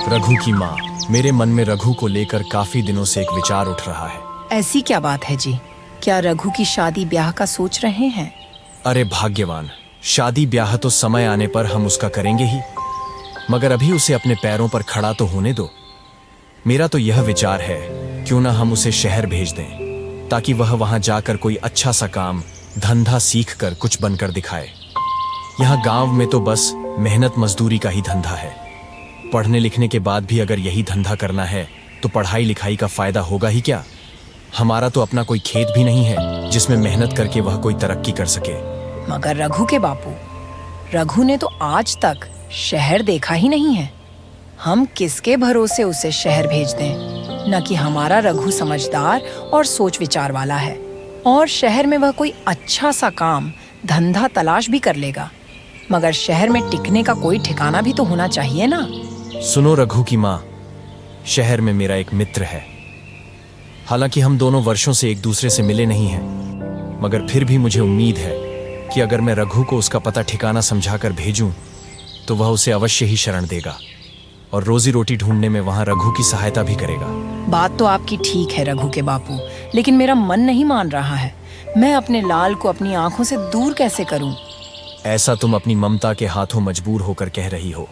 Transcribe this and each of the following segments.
रघु की माँ, मेरे मन में रघु को लेकर काफी दिनों से एक विचार उठ रहा है। ऐसी क्या बात है जी? क्या रघु की शादी ब्याह का सोच रहे हैं? अरे भाग्यवान, शादी ब्याह तो समय आने पर हम उसका करेंगे ही, मगर अभी उसे अपने पैरों पर खड़ा तो होने दो। मेरा तो यह विचार है, क्यों ना हम उसे शहर भेज दें, ताकि वह वहां जाकर कोई अच्छा सा काम धंधा सीख कर कुछ बनकर दिखाए। यहाँ गांव में तो बस मेहनत मजदूरी का ही धंधा है। पढ़ने लिखने के बाद भी अगर यही धंधा करना है तो पढ़ाई लिखाई का फायदा होगा ही क्या। हमारा तो अपना कोई खेत भी नहीं है जिसमें मेहनत करके वह कोई तरक्की कर सके। मगर रघु के बापू, रघु ने तो आज तक शहर देखा ही नहीं है। हम किसके भरोसे उसे शहर भेज दें? न कि हमारा रघु समझदार और सोच विचार वाला है, और शहर में वह कोई अच्छा सा काम धंधा तलाश भी कर लेगा। मगर शहर में टिकने का कोई ठिकाना भी तो होना चाहिए ना। सुनो रघु की माँ, शहर में मेरा एक मित्र है। हालांकि हम दोनों वर्षों से एक दूसरे से मिले नहीं हैं, मगर फिर भी मुझे उम्मीद है कि अगर मैं रघु को उसका पता ठिकाना समझाकर भेजूं तो वह उसे अवश्य ही शरण देगा और रोजी रोटी ढूंढने में वहां रघु की सहायता भी करेगा। बात तो आपकी ठीक है रघु के बापू, लेकिन मेरा मन नहीं मान रहा है। मैं अपने लाल को अपनी आंखों से दूर कैसे करूं? ऐसा तुम अपनी ममता के हाथों मजबूर होकर कह रही हो,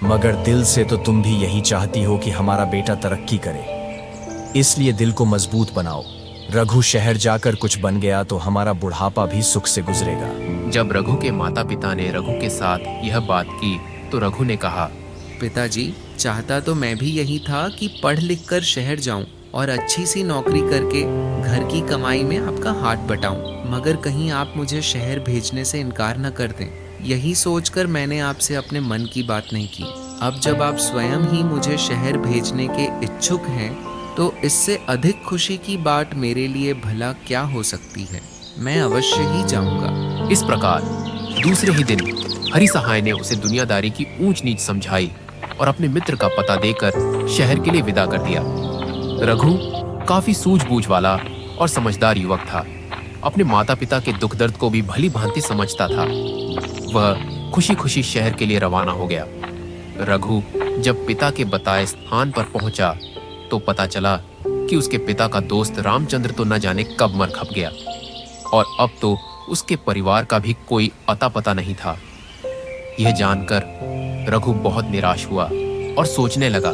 मगर दिल से तो तुम भी यही चाहती हो कि हमारा बेटा तरक्की करे। इसलिए दिल को मजबूत बनाओ। रघु शहर जाकर कुछ बन गया तो हमारा बुढ़ापा भी सुख से गुजरेगा। जब रघु के माता पिता ने रघु के साथ यह बात की तो रघु ने कहा, पिताजी, चाहता तो मैं भी यही था कि पढ़ लिख कर शहर जाऊं और अच्छी सी नौकरी करके घर की कमाई में आपका हाथ बटाऊं, मगर कहीं आप मुझे शहर भेजने से इनकार न कर दें। यही सोचकर मैंने आपसे अपने मन की बात नहीं की। अब जब आप स्वयं ही मुझे शहर भेजने के इच्छुक हैं तो इससे अधिक खुशी की बात मेरे लिए भला क्या हो सकती है। मैं अवश्य ही जाऊंगा। इस प्रकार दूसरे ही दिन हरि सहाय ने उसे दुनियादारी की ऊंच नीच समझाई और अपने मित्र का पता देकर शहर के लिए विदा कर दिया। रघु काफी सूझबूझ वाला और समझदार युवक था। अपने माता पिता के दुख दर्द को भी भली भांति समझता था। वह खुशी खुशी शहर के लिए रवाना हो गया। रघु जब पिता के बताए स्थान पर पहुंचा तो पता चला कि उसके पिता का दोस्त रामचंद्र तो न जाने कब मर खप गया और अब तो उसके परिवार का भी कोई अता पता नहीं था। यह जानकर रघु बहुत निराश हुआ और सोचने लगा,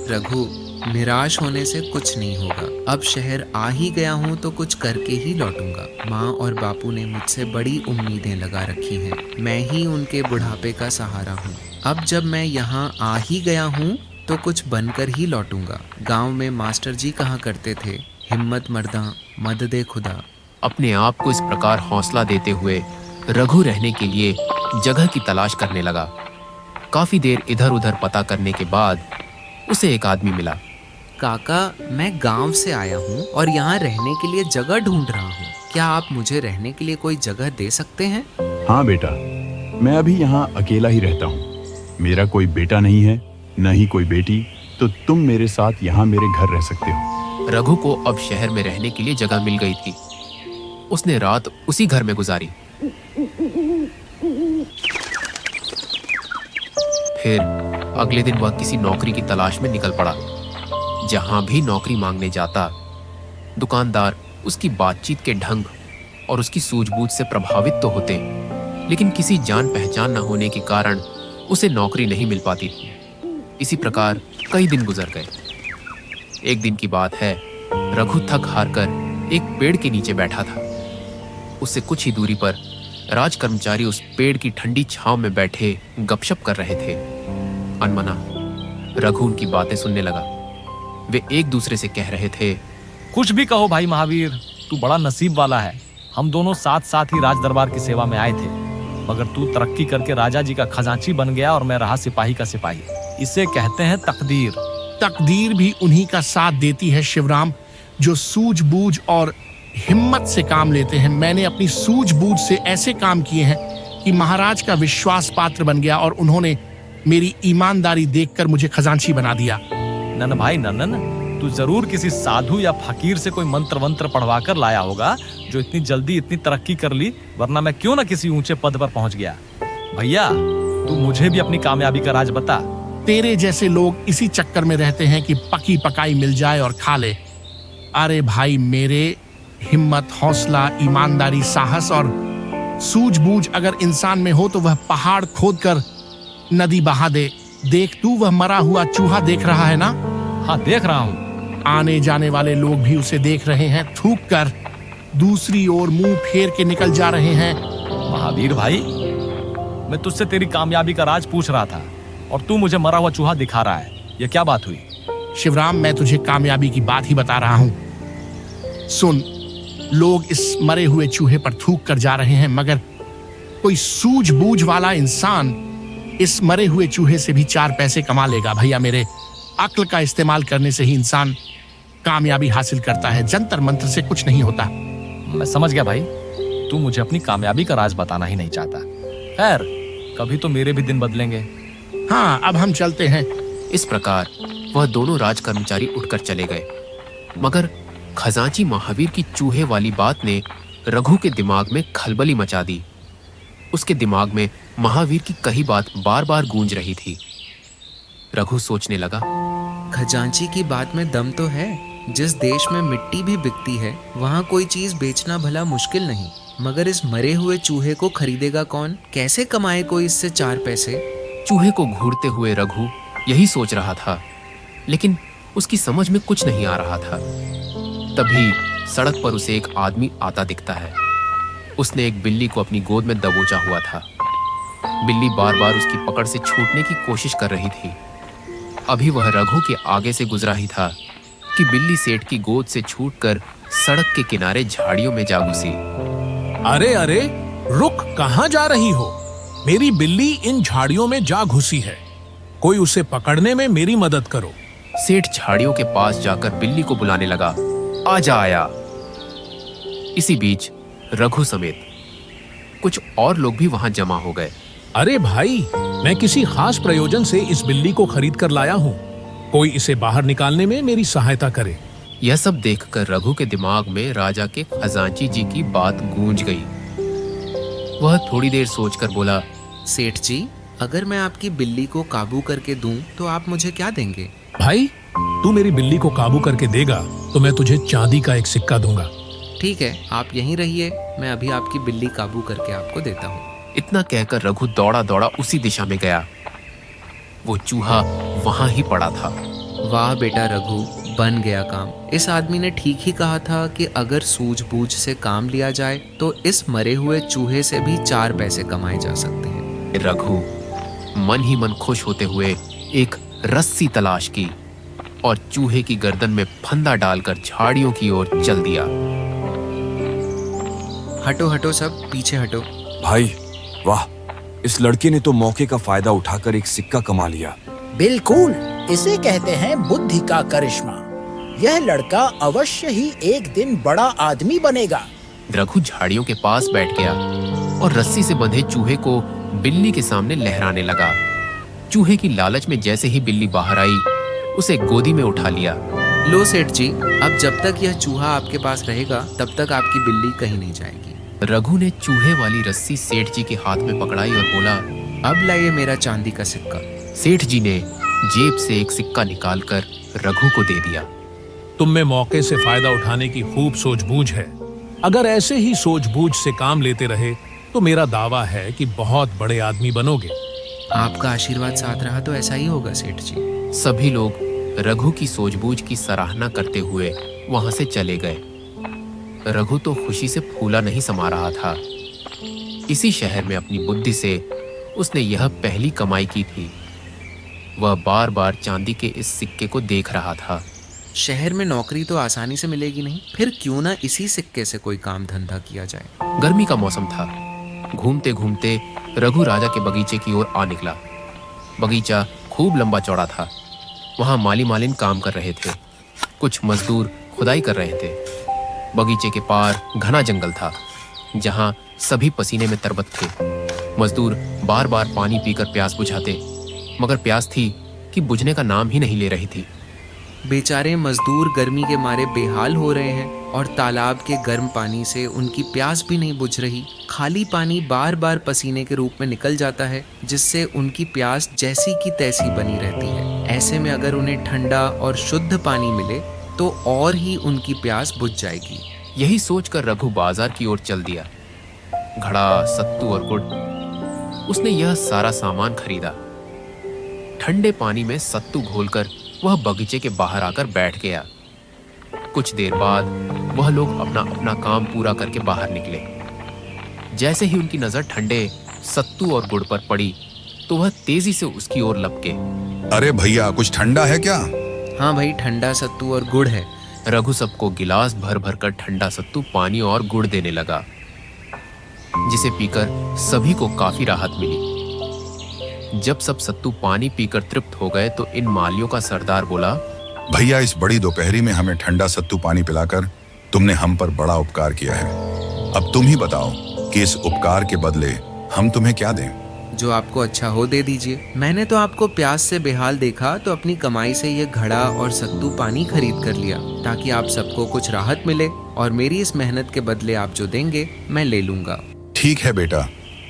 रघु, निराश होने से कुछ नहीं होगा। अब शहर आ ही गया हूँ तो कुछ करके ही लौटूंगा। माँ और बापू ने मुझसे बड़ी उम्मीदें लगा रखी हैं। मैं ही उनके बुढ़ापे का सहारा हूँ। अब जब मैं यहाँ आ ही गया हूँ तो कुछ बनकर ही लौटूंगा। गांव में मास्टर जी कहा करते थे, हिम्मत मर्दा मद दे खुदा। अपने आप को इस प्रकार हौसला देते हुए रघु रहने के लिए जगह की तलाश करने लगा। काफी देर इधर उधर पता करने के बाद उसे एक आदमी मिला। काका, मैं गांव से आया हूँ और यहाँ रहने के लिए जगह ढूंढ रहा हूँ। क्या आप मुझे रहने के लिए कोई जगह दे सकते हैं? हाँ बेटा, मैं अभी यहाँ अकेला ही रहता हूँ। मेरा कोई बेटा नहीं है, न ही कोई बेटी, तो तुम मेरे साथ यहाँ मेरे घर रह सकते हो। रघु को अब शहर में रहने के लिए जगह मिल गई थी। उसने रात उसी घर में गुजारी। फिर अगले दिन वह किसी नौकरी की तलाश में निकल पड़ा। जहां भी नौकरी मांगने जाता, दुकानदार उसकी बातचीत के ढंग और उसकी सूझबूझ से प्रभावित तो होते, लेकिन किसी जान पहचान न होने के कारण उसे नौकरी नहीं मिल पाती थी। इसी प्रकार कई दिन गुजर गए। एक दिन की बात है, रघु थक हार कर एक पेड़ के नीचे बैठा था। उससे कुछ ही दूरी पर राज कर्मचारी उस पेड़ की ठंडी छांव में बैठे गपशप कर रहे थे। अनमना रघु उनकी बातें सुनने लगा। वे एक दूसरे से कह रहे थे, कुछ भी कहो भाई महावीर, तू बड़ा नसीब वाला है। हम दोनों साथ साथ ही राज दरबार की सेवा में आए थे, मगर तू तरक्की करके राजा जी का खजांची बन गया और मैं रहा सिपाही का सिपाही। इसे कहते हैं तकदीर। तकदीर भी उन्हीं का साथ देती है शिवराम, जो सूझबूझ और हिम्मत से काम लेते हैं। मैंने अपनी सूझबूझ से ऐसे काम किए हैं कि महाराज का विश्वास पात्र बन गया और उन्होंने मेरी ईमानदारी देखकर मुझे खजांची बना दिया। नन भाई ननन, तू जरूर किसी साधु या फकीर से कोई मंत्र वंत्र पढ़वा कर लाया होगा जो इतनी जल्दी इतनी तरक्की कर ली, वरना मैं क्यों ना किसी ऊंचे पद पर पहुंच गया। भैया, तू मुझे भी अपनी कामयाबी का राज बता। तेरे जैसे लोग इसी चक्कर में रहते हैं कि पकी पकाई मिल जाए और खा ले। अरे भाई मेरे, हिम्मत, हौसला, ईमानदारी, साहस और सूझबूझ अगर इंसान में हो तो वह पहाड़ खोदकर नदी बहा दे। देख तू, वह मरा हुआ चूहा देख रहा है ना? हाँ, देख रहा हूँ। आने जाने वाले लोग भी उसे देख रहे हैं, थूक कर दूसरी ओर मुंह फेर के निकल जा रहे हैं। महावीर भाई, मैं तुझसे तेरी कामयाबी का राज पूछ रहा था और तू मुझे मरा हुआ चूहा दिखा रहा है। यह क्या बात हुई? शिवराम, मैं तुझे कामयाबी की बात ही बता रहा हूं। सुन, लोग इस मरे हुए चूहे पर थूक कर जा रहे हैं, मगर कोई सूझबूझ वाला इंसान इस मरे हुए चूहे से भी 4 पैसे कमा लेगा। भैया मेरे, अक्ल का इस्तेमाल करने से ही इंसान कामयाबी हासिल करता है, जंतर मंत्र से कुछ नहीं होता। मैं समझ गया भाई, तू मुझे अपनी कामयाबी का राज बताना ही नहीं चाहता। खैर, कभी तो मेरे भी दिन बदलेंगे। हाँ, अब हम चलते हैं। इस प्रकार वह दोनों राज कर्मचारी उठकर चले गए। मगर खजांची महावीर की चूहे वाली बात ने रघु के दिमाग में खलबली मचा दी। उसके दिमाग में महावीर की कही बात बार बार गूंज रही थी। रघु सोचने लगा, खजांची की बात में दम तो है। जिस देश में मिट्टी भी बिकती है वहाँ कोई चीज बेचना भला मुश्किल नहीं, मगर इस मरे हुए चूहे को खरीदेगा कौन? कैसे कमाए कोई इससे 4 पैसे? चूहे को घूरते हुए रघु यही सोच रहा था, लेकिन उसकी समझ में कुछ नहीं आ रहा था। तभी सड़क पर उसे एक आदमी आता दिखता है। उसने एक बिल्ली को अपनी गोद में दबोचा हुआ था। बिल्ली बार बार उसकी पकड़ से छूटने की कोशिश कर रही थी। अभी वह रघु के आगे से गुजरा ही था कि बिल्ली सेठ की गोद से छूटकर सड़क के किनारे झाड़ियों में जा घुसी। अरे अरे, रुक, कहाँ जा रही हो? मेरी बिल्ली इन झाड़ियों में जा घुसी है। कोई उसे पकड़ने में मेरी मदद करो। सेठ झाड़ियों के पास जाकर बिल्ली को बुलाने लगा, आजा आया। इसी बीच रघु समेत कुछ और लोग भी वहां जमा हो गए। अरे भाई, मैं किसी खास प्रयोजन से इस बिल्ली को खरीद कर लाया हूँ। कोई इसे बाहर निकालने में मेरी सहायता करे। यह सब देखकर रघु के दिमाग में राजा के खजांची जी की बात गूंज गई। वह थोड़ी देर सोचकर बोला, सेठ जी, अगर मैं आपकी बिल्ली को काबू करके दूं तो आप मुझे क्या देंगे? भाई, तू मेरी बिल्ली को काबू करके देगा तो मैं तुझे चांदी का एक सिक्का दूंगा। ठीक है, आप यहीं रहिए, मैं अभी आपकी बिल्ली काबू करके आपको देता हूँ। इतना कहकर रघु दौड़ा दौड़ा उसी दिशा में गया। वो चूहा वहां ही पड़ा था। वाह बेटा रघु, बन गया काम। इस आदमी ने ठीक ही कहा था कि अगर सूझबूझ से काम लिया जाए तो इस मरे हुए चूहे से भी 4 पैसे कमाए जा सकते हैं। रघु मन ही मन खुश होते हुए एक रस्सी तलाश की और चूहे की गर्दन में फंदा डालकर झाड़ियों की ओर चल दिया। हटो हटो, सब पीछे हटो। भाई वाह, इस लड़के ने तो मौके का फायदा उठाकर एक सिक्का कमा लिया। बिल्कुल, इसे कहते हैं बुद्धि का करिश्मा। यह लड़का अवश्य ही एक दिन बड़ा आदमी बनेगा। रघु झाड़ियों के पास बैठ गया और रस्सी से बंधे चूहे को बिल्ली के सामने लहराने लगा। चूहे की लालच में जैसे ही बिल्ली बाहर आई, उसे गोदी में उठा लिया। लो सेठ जी, अब जब तक यह चूहा आपके पास रहेगा तब तक आपकी बिल्ली कहीं नहीं जाएगी। रघु ने चूहे वाली रस्सी सेठ जी के हाथ में पकड़ाई और बोला, अब लाइए मेरा चांदी का सिक्का। सेठ जी ने जेब से एक सिक्का निकालकर रघु को दे दिया। तुम में मौके से फायदा उठाने की खूब सूझबूझ है। अगर ऐसे ही सूझबूझ से काम लेते रहे तो मेरा दावा है कि बहुत बड़े आदमी बनोगे। आपका आशीर्वाद साथ रहा तो ऐसा ही होगा सेठ जी। सभी लोग रघु की सूझबूझ की सराहना करते हुए वहां से चले गए। रघु तो खुशी से फूला नहीं समा रहा था। इसी शहर में अपनी बुद्धि से उसने यह पहली कमाई की थी। वह बार बार चांदी के इस सिक्के को देख रहा था। शहर में नौकरी तो आसानी से मिलेगी नहीं, फिर क्यों ना इसी सिक्के से कोई काम धंधा किया जाए। गर्मी का मौसम था। घूमते घूमते रघु राजा के बगीचे की ओर आ निकला। बगीचा खूब लंबा चौड़ा था। वहां माली मालिन काम कर रहे थे। कुछ मजदूर खुदाई कर रहे थे। बगीचे के पार घना जंगल था, जहां सभी पसीने में तरबत थे। मजदूर बार बार पानी पीकर प्यास बुझाते, मगर प्यास थी कि बुझने का नाम ही नहीं ले रही थी। बेचारे मजदूर गर्मी के मारे बेहाल हो रहे हैं और तालाब के गर्म पानी से उनकी प्यास भी नहीं बुझ रही। खाली पानी बार बार पसीने के रूप में निकल जाता है, जिससे उनकी प्यास जैसी की तैसी बनी रहती है। ऐसे में अगर उन्हें ठंडा और शुद्ध पानी मिले तो और ही उनकी प्यास बुझ जाएगी। यही सोचकर रघु बाजार की ओर चल दिया। घड़ा, सत्तू और गुड़, उसने यह सारा सामान खरीदा। ठंडे पानी में सत्तू घोलकर वह बगीचे के बाहर आकर बैठ गया। कुछ देर बाद वह लोग अपना अपना काम पूरा करके बाहर निकले। जैसे ही उनकी नजर ठंडे सत्तू और गुड़ पर पड़ी तो वह तेजी से उसकी ओर लपके। अरे भैया, कुछ ठंडा है क्या? हाँ भाई, ठंडा सत्तू और गुड़ है। रघु सबको गिलास भर भर कर ठंडा सत्तू, पानी और गुड़ देने लगा, जिसे पीकर सभी को काफी राहत मिली। जब सब सत्तू पानी पीकर तृप्त हो गए तो इन मालियों का सरदार बोला, भैया, इस बड़ी दोपहरी में हमें ठंडा सत्तू पानी पिलाकर तुमने हम पर बड़ा उपकार किया है। अब तुम ही बताओ कि इस उपकार के बदले हम तुम्हें क्या दें? जो आपको अच्छा हो दे दीजिए। मैंने तो आपको प्यास से बेहाल देखा तो अपनी कमाई से ये घड़ा और सत्तू पानी खरीद कर लिया, ताकि आप सबको कुछ राहत मिले, और मेरी इस मेहनत के बदले आप जो देंगे मैं ले लूंगा। ठीक है बेटा,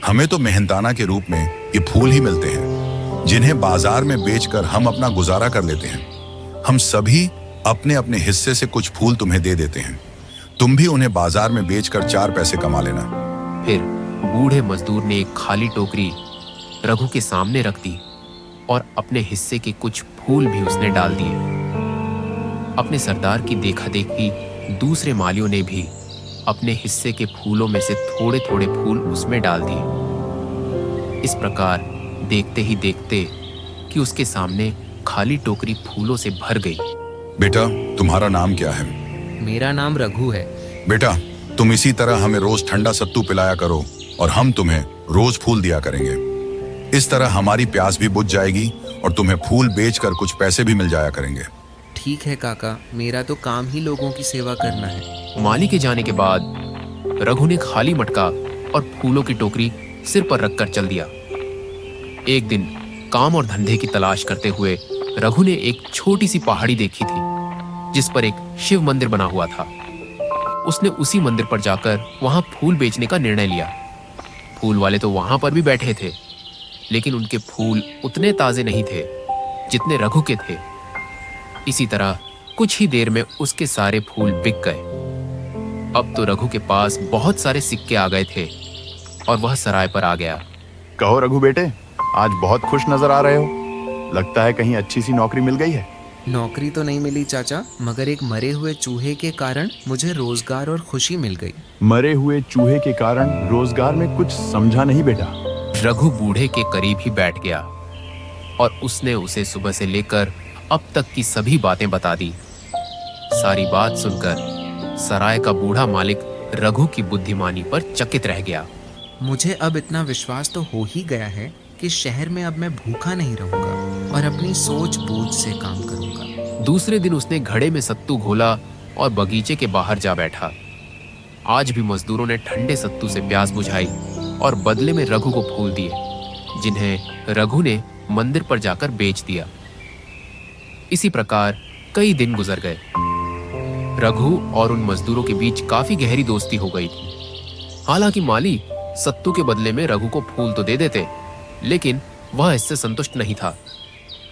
हमें तो मेहनताना के रूप में ये फूल ही मिलते हैं, जिन्हें बाजार में बेचकर हम अपना गुजारा कर लेते हैं। हम सभी अपने अपने हिस्से से कुछ फूल तुम्हें दे देते हैं। तुम भी उन्हें बाजार में बेचकर 4 पैसे कमा लेना। फिर बूढ़े मजदूर ने एक खाली टोकरी रघु के सामने रख दी और अपने हिस्से के कुछ फूल भी उसने डाल दिए। अपने सरदार की देखा देखी दूसरे मालियों ने भी अपने हिस्से के फूलों में से थोड़े थोड़े फूल उसमें डाल दिए। इस प्रकार देखते ही देखते कि उसके सामने खाली टोकरी फूलों से भर गई। बेटा, तुम्हारा नाम क्या है? मेरा नाम रघु है। बेटा, तुम इसी तरह हमें रोज ठंडा सत्तू पिलाया करो और हम तुम्हें रोज फूल दिया करेंगे। इस तरह हमारी प्यास भी बुझ जाएगी और तुम्हें फूल बेचकर कुछ पैसे भी मिल जाया करेंगे। ठीक है काका, मेरा तो काम ही लोगों की सेवा करना है। माली के जाने के बाद रघु ने खाली मटका और फूलों की टोकरी सिर पर रखकर चल दिया। एक दिन काम और धंधे की तलाश करते हुए रघु ने एक छोटी सी पहाड़ी देखी थी, जिस पर एक शिव मंदिर बना हुआ था। उसने उसी मंदिर पर जाकर वहां फूल बेचने का निर्णय लिया। फूल वाले तो वहां पर भी बैठे थे, लेकिन उनके फूल उतने ताजे नहीं थे जितने रघु के थे। इसी तरह कुछ ही देर में उसके सारे फूल बिक गए। अब तो रघु के पास बहुत सारे सिक्के आ गए थे और वह सराय पर आ गया। कहो रघु बेटे, आज बहुत खुश नजर आ रहे हो। लगता है कहीं अच्छी सी नौकरी मिल गई है। नौकरी तो नहीं मिली चाचा, मगर एक मरे हुए चूहे के कारण मुझे रोजगार और खुशी मिल गई। मरे हुए चूहे के कारण रोजगार में कुछ समझा नहीं बेटा। रघु बूढ़े के करीब ही बैठ गया और उसने उसे सुबह से लेकर अब तक की सभी बातें बता दी। सारी बात सुनकर सराय का बूढ़ा मालिक रघु की बुद्धिमानी पर चकित रह गया। मुझे अब इतना विश्वास तो हो ही गया है कि शहर में अब मैं भूखा नहीं रहूंगा और अपनी सोच बूझ से काम करूंगा। दूसरे दिन उसने घड़े में सत्तू घोला और बगीचे के बाहर जा बैठा। आज भी मजदूरों ने ठंडे सत्तू से प्यास बुझाई और बदले में रघु को फूल दिए, जिन्हें रघु ने मंदिर पर जाकर बेच दिया। इसी प्रकार कई दिन गुजर गए। रघु और उन मजदूरों के बीच काफी गहरी दोस्ती हो गई थी। हालांकि माली सत्तू के बदले में रघु को फूल तो दे देते, लेकिन वह इससे संतुष्ट नहीं था।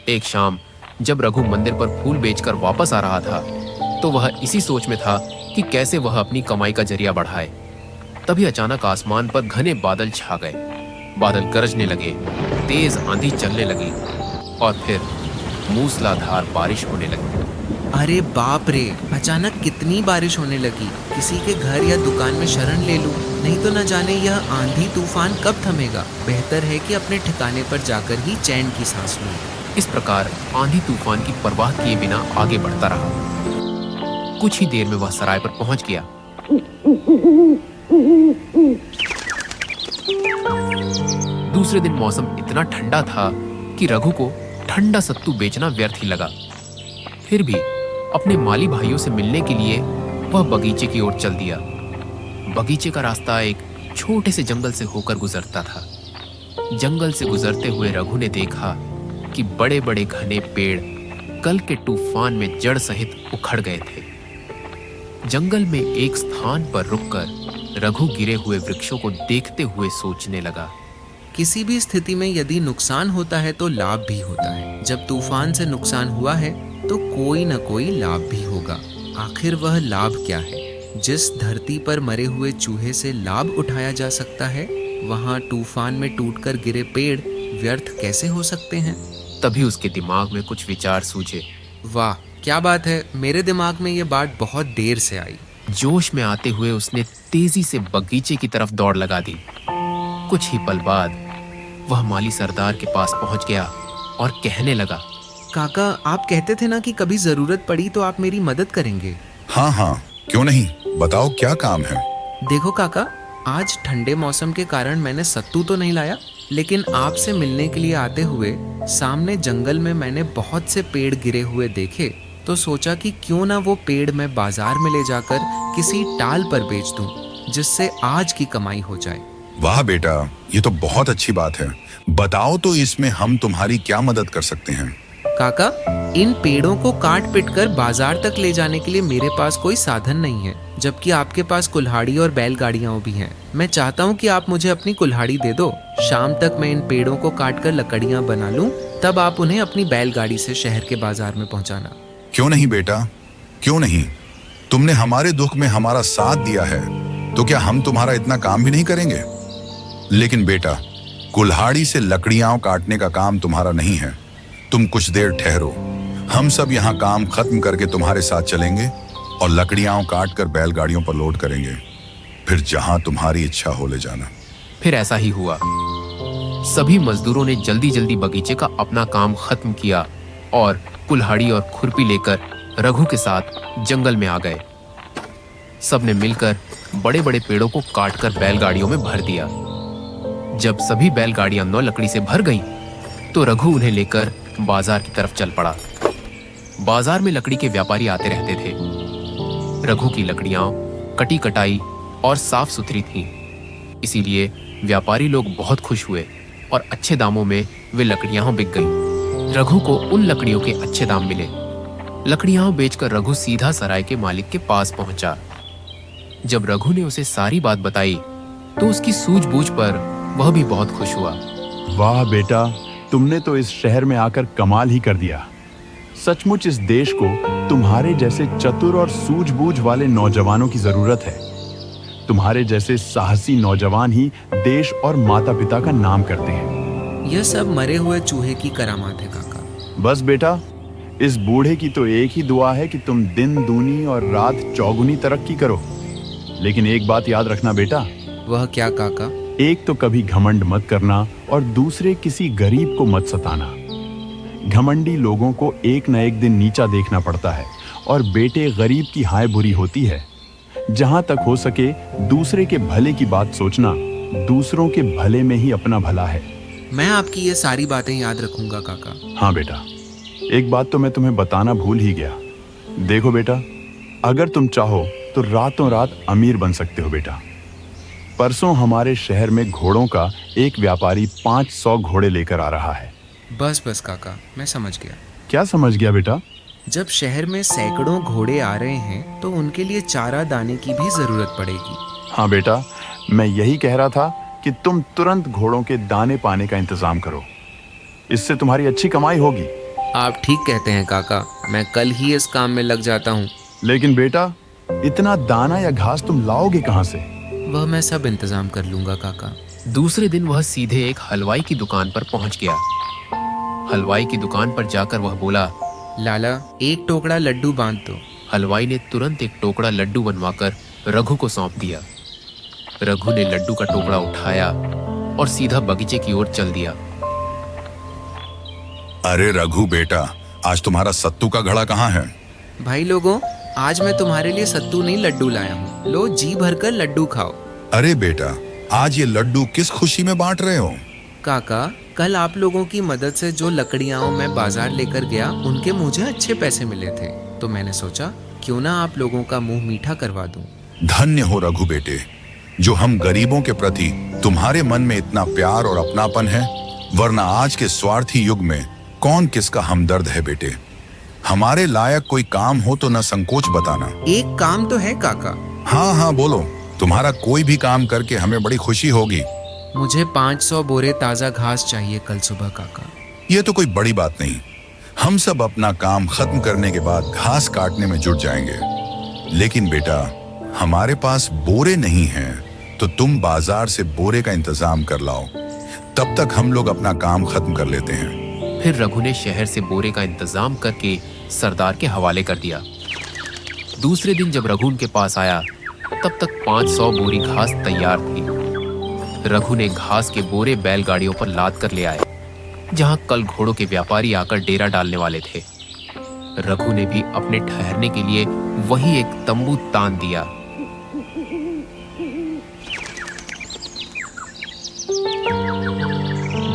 एक शाम जब रघु मंदिर पर फूल बेचकर वापस आ रहा था, तो वह इसी सोच में था कि कैसे वह अपनी कमाई का जरिया बढ़ाए। तभी अचानक आसमान पर घने बादल छा गए। बादल गरजने लगे, तेज आंधी चलने लगी और फिर मूसलाधार बारिश होने लगी। अरे बाप रे, अचानक कितनी बारिश होने लगी। किसी के घर या दुकान में शरण ले लूं, नहीं तो न जाने यह आंधी तूफान कब थमेगा। बेहतर है कि अपने ठिकाने पर जाकर ही चैन की सांस लूं। इस प्रकार आंधी तूफान की परवाह किए बिना आगे बढ़ता रहा। कुछ ही देर में वह सराय पर पहुंच गया। दूसरे दिन मौसम इतना ठंडा था कि रघु को ठंडा सत्तू बेचना व्यर्थ ही लगा। फिर भी अपने माली भाइयों से मिलने के लिए वह बगीचे की ओर चल दिया। बगीचे का रास्ता एक छोटे से जंगल से होकर गुजरता था। जंगल से गुजरते हुए रघु ने देखा कि बड़े बड़े घने पेड़ कल के तूफान में जड़ सहित उखड़ गए थे। जंगल में एक स्थान पर रुककर रघु गिरे हुए वृक्षों को देखते हुए सोचने लगा। किसी भी स्थिति में यदि नुकसान होता है तो लाभ भी होता है। जब तूफान से नुकसान हुआ है तो कोई न कोई लाभ भी होगा। आखिर वह लाभ क्या है? जिस धरती पर मरे हुए चूहे से लाभ उठाया जा सकता है, वहां तूफान में टूटकर गिरे पेड़ व्यर्थ कैसे हो सकते हैं? तभी उसके दिमाग में कुछ विचार सूझे। वाह, क्या बात है! मेरे दिमाग में ये बात बहुत देर से आई। जोश में आते हुए उसने तेजी से बगीचे की तरफ दौड़ लगा दी। कुछ ही पल बाद वह माली सरदार के पास पहुंच गया और कहने लगा, काका, आप कहते थे ना कि कभी जरूरत पड़ी तो आप मेरी मदद करेंगे। हाँ हाँ, क्यों नहीं, बताओ क्या काम है। देखो काका, आज ठंडे मौसम के कारण मैंने सत्तू तो नहीं लाया, लेकिन आपसे मिलने के लिए आते हुए सामने जंगल में मैंने बहुत से पेड़ गिरे हुए देखे, तो सोचा कि क्यों ना वो पेड़ मैं बाजार में ले जाकर किसी टाल पर बेच दूं, जिससे आज की कमाई हो जाए। वाह बेटा, ये तो बहुत अच्छी बात है। बताओ तो इसमें हम तुम्हारी क्या मदद कर सकते हैं। काका, इन पेड़ों को काट पीट कर बाजार तक ले जाने के लिए मेरे पास कोई साधन नहीं है, जबकि आपके पास कुल्हाड़ी और बैलगाड़ियां भी हैं। मैं चाहता हूं कि आप मुझे अपनी कुल्हाड़ी दे दो। शाम तक मैं इन पेड़ों को काट कर लकड़ियां बना लूं, तब आप उन्हें अपनी बैलगाड़ी से शहर के बाजार में पहुंचाना। क्यों नहीं बेटा, क्यों नहीं। तुमने हमारे दुख में हमारा साथ दिया है, तो क्या हम तुम्हारा इतना काम भी नहीं करेंगे। लेकिन बेटा, कुल्हाड़ी से लकड़ियां काटने का काम तुम्हारा नहीं है। तुम कुछ देर ठहरो, हम सब यहाँ काम खत्म करके तुम्हारे साथ चलेंगे और लकड़ियां काट कर बैलगाड़ियों पर लोड करेंगे। फिर जहां तुम्हारी इच्छा हो ले जाना। फिर ऐसा ही हुआ। सभी मजदूरों ने जल्दी जल्दी बगीचे का अपना काम खत्म किया और कुल्हाड़ी और खुरपी लेकर रघु के साथ जंगल में आ गए। सबने मिलकर बड़े बड़े पेड़ों को काटकर बैलगाड़ियों में भर दिया। जब सभी बैलगाड़ियां 9 लकड़ी से भर गईं, तो रघु उन्हें लेकर बाजार की तरफ चल पड़ा। बाजार में लकड़ी के व्यापारी आते रहते थे। रघु की लकड़ियां कटी कटाई और साफ सुथरी थीं, इसीलिए व्यापारी लोग बहुत खुश हुए और अच्छे दामों में वे लकड़ियां बिक गईं। रघु को उन लकड़ियों के अच्छे दाम मिले। लकड़ियां बेचकर रघु सीधा सराय के मालिक के पास पहुंचा। जब रघु ने उसे सारी बात बताई, तो उसकी सूझबूझ पर वह भी बहुत खुश हुआ। वाह बेटा, तुमने तो इस शहर में आकर कमाल ही कर दिया। सचमुच इस देश को तुम्हारे जैसे चतुर और सूझबूझ वाले नौजवानों की जरूरत है। तुम्हारे जैसे साहसी नौजवान ही देश और माता पिता का नाम करते हैं। यह सब मरे हुए चूहे की करामात है काका। बस बेटा, इस बूढ़े की तो एक ही दुआ है कि तुम दिन दूनी और रात चौगुनी तरक्की करो। लेकिन एक बात याद रखना बेटा। वह क्या काका? एक तो कभी घमंड मत करना और दूसरे किसी गरीब को मत सताना। घमंडी लोगों को एक न एक दिन नीचा देखना पड़ता है और बेटे गरीब की हाय बुरी होती है। जहां तक हो सके दूसरे के भले की बात सोचना। दूसरों के भले में ही अपना भला है। मैं आपकी ये सारी बातें याद रखूंगा काका। हाँ बेटा, एक बात तो मैं तुम्हें बताना भूल ही गया। देखो बेटा, अगर तुम चाहो तो रातों रात अमीर बन सकते हो बेटा। परसों हमारे शहर में घोड़ों का एक व्यापारी 500 घोड़े लेकर आ रहा है। बस बस काका, मैं समझ गया। क्या समझ गया बेटा? जब शहर में सैकड़ों घोड़े आ रहे हैं तो उनके लिए चारा दाने की भी जरूरत पड़ेगी। हाँ बेटा, मैं यही कह रहा था कि तुम तुरंत घोड़ों के दाने पाने का इंतजाम करो। इससे तुम्हारी अच्छी कमाई होगी। आप ठीक कहते हैं काका, मैं कल ही इस काम में लग जाता हूँ। लेकिन बेटा, इतना दाना या घास तुम लाओगे कहाँ से? वह मैं सब इंतजाम कर लूंगा काका। दूसरे दिन वह सीधे एक हलवाई की दुकान पर पहुंच गया। हलवाई की दुकान पर जाकर वह बोला, लाला, एक टोकरा लड्डू बांध दो। हलवाई ने तुरंत एक टोकरा लड्डू बनवाकर रघु को सौंप दिया। रघु ने लड्डू का टोकरा उठाया और सीधा बगीचे की ओर चल दिया। अरे रघु बेटा, आज तुम्हारा सत्तू का घड़ा कहाँ है? भाई लोगों, आज मैं तुम्हारे लिए सत्तू नहीं लड्डू लाया हूँ। लो, जी भरकर लड्डू खाओ। अरे बेटा, आज ये लड्डू किस खुशी में बांट रहे हो? काका, कल आप लोगों की मदद से जो लकड़ियां मैं बाजार लेकर गया, उनके मुझे अच्छे पैसे मिले थे, तो मैंने सोचा क्यों ना आप लोगों का मुंह मीठा करवा दूं। धन्य हो रघु बेटे, जो हम गरीबों के प्रति तुम्हारे मन में इतना प्यार और अपनापन है, वरना आज के स्वार्थी युग में कौन किसका हमदर्द है बेटे। हमारे लायक कोई काम हो तो न संकोच बताना। एक काम तो है काका। हाँ हाँ बोलो, तुम्हारा कोई भी काम करके हमें बड़ी खुशी होगी। मुझे 500 बोरे ताजा घास चाहिए कल सुबह काका। ये तो कोई बड़ी बात नहीं, हम सब अपना काम खत्म करने के बाद घास काटने में जुट जाएंगे। लेकिन बेटा, हमारे पास बोरे नहीं हैं, तो तुम बाजार से बोरे का इंतजाम कर लाओ, तब तक हम लोग अपना काम खत्म कर लेते हैं। फिर रघु ने शहर से बोरे का इंतजाम करके सरदार के हवाले कर दिया। दूसरे दिन जब रघु उनके पास आया, तब तक 500 बोरी घास तैयार थी। रघु ने घास के बोरे बैलगाड़ियों पर लाद कर ले आए, जहां कल घोड़ों के व्यापारी आकर डेरा डालने वाले थे। रघु ने भी अपने ठहरने के लिए वही एक तंबू तान दिया।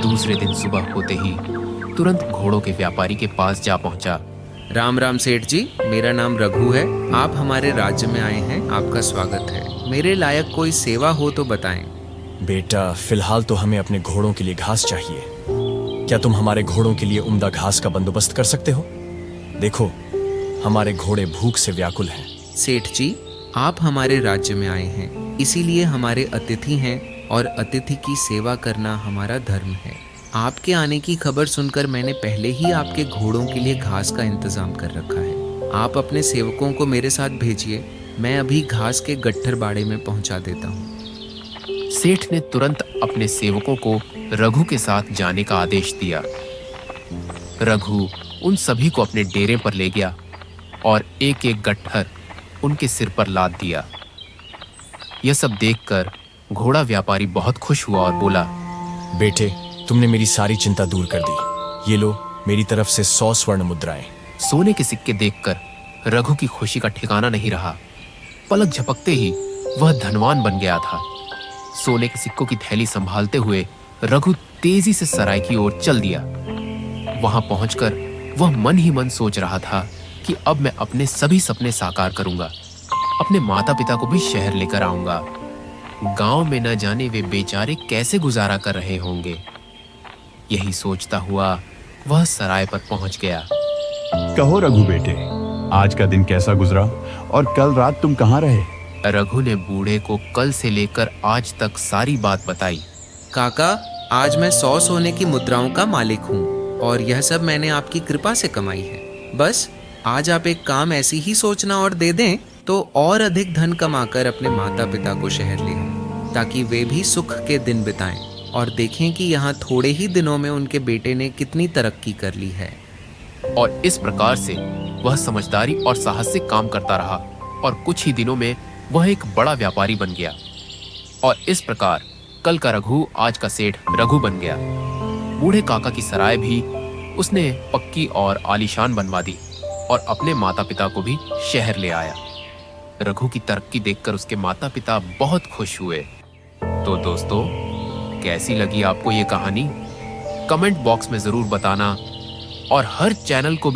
दूसरे दिन सुबह होते ही तुरंत घोड़ों के व्यापारी के पास जा पहुंचा। राम राम सेठ जी, मेरा नाम रघु है। आप हमारे राज्य में आए हैं, आपका स्वागत है। मेरे लायक कोई सेवा हो तो बताएं। बेटा, फिलहाल तो हमें अपने घोड़ों के लिए घास चाहिए। क्या तुम हमारे घोड़ों के लिए उम्दा घास का बंदोबस्त कर सकते हो? देखो, हमारे घोड़े भूख से व्याकुल हैं। सेठ जी, आप हमारे राज्य में आए हैं, इसीलिए हमारे अतिथि हैं और अतिथि की सेवा करना हमारा धर्म है। आपके आने की खबर सुनकर मैंने पहले ही आपके घोड़ों के लिए घास का इंतजाम कर रखा है। आप अपने सेवकों को मेरे साथ भेजिए, मैं अभी घास के गट्ठर बाड़े में पहुंचा देता हूँ। सेठ ने तुरंत अपने सेवकों को रघु के साथ जाने का आदेश दिया। रघु उन सभी को अपने डेरे पर ले गया और एक एक गट्ठर उनके सिर पर लाद दिया। यह सब देखकर घोड़ा व्यापारी बहुत खुश हुआ और बोला, बेटे, तुमने मेरी सारी चिंता दूर कर दी। ये लो, मेरी तरफ से 100 स्वर्ण मुद्राएं। सोने के सिक्के देखकर रघु की खुशी का ठिकाना नहीं रहा। पलक झपकते ही वह धनवान बन गया था। सोने के सिक्कों की थैली संभालते हुए रघु तेजी से सराय की ओर चल दिया। वहां पहुंचकर वह मन ही मन सोच रहा था कि अब मैं अपने सभी सपने साकार करूंगा। अपने माता पिता को भी शहर लेकर आऊंगा। गांव में न जाने वे बेचारे कैसे गुजारा कर रहे होंगे। यही सोचता हुआ वह सराय पर पहुंच गया। कहो रघु बेटे, आज का दिन कैसा गुजरा और कल रात तुम कहाँ रहे? रघु ने बूढ़े को कल से लेकर आज तक सारी बात बताई। काका, आज मैं 100 सोने की मुद्राओं का मालिक हूँ और यह सब मैंने आपकी कृपा से कमाई है। बस आज आप एक काम ऐसी ही सोचना और दे दें तो और अधिक धन कमाकर अपने माता पिता को शहर ले आऊं, ताकि वे भी सुख के दिन बिताएं और देखें कि यहाँ थोड़े ही दिनों में उनके बेटे ने कितनी तरक्की कर ली है। और इस प्रकार से वह समझदारी और साहस से काम करता रहा और कुछ ही दिनों में वह एक बड़ा व्यापारी बन गया। और इस प्रकार कल का रघु आज का सेठ रघु बन गया। बूढ़े काका की सराय भी उसने पक्की और आलीशान बनवा दी और अपने माता पिता को भी शहर ले आया। रघु की तरक्की देखकर उसके माता पिता बहुत खुश हुए। तो दोस्तों, कैसी लगी आपको ये कहानी? कमेंट बॉक्स में जरूर बताना और हर चैनल को भी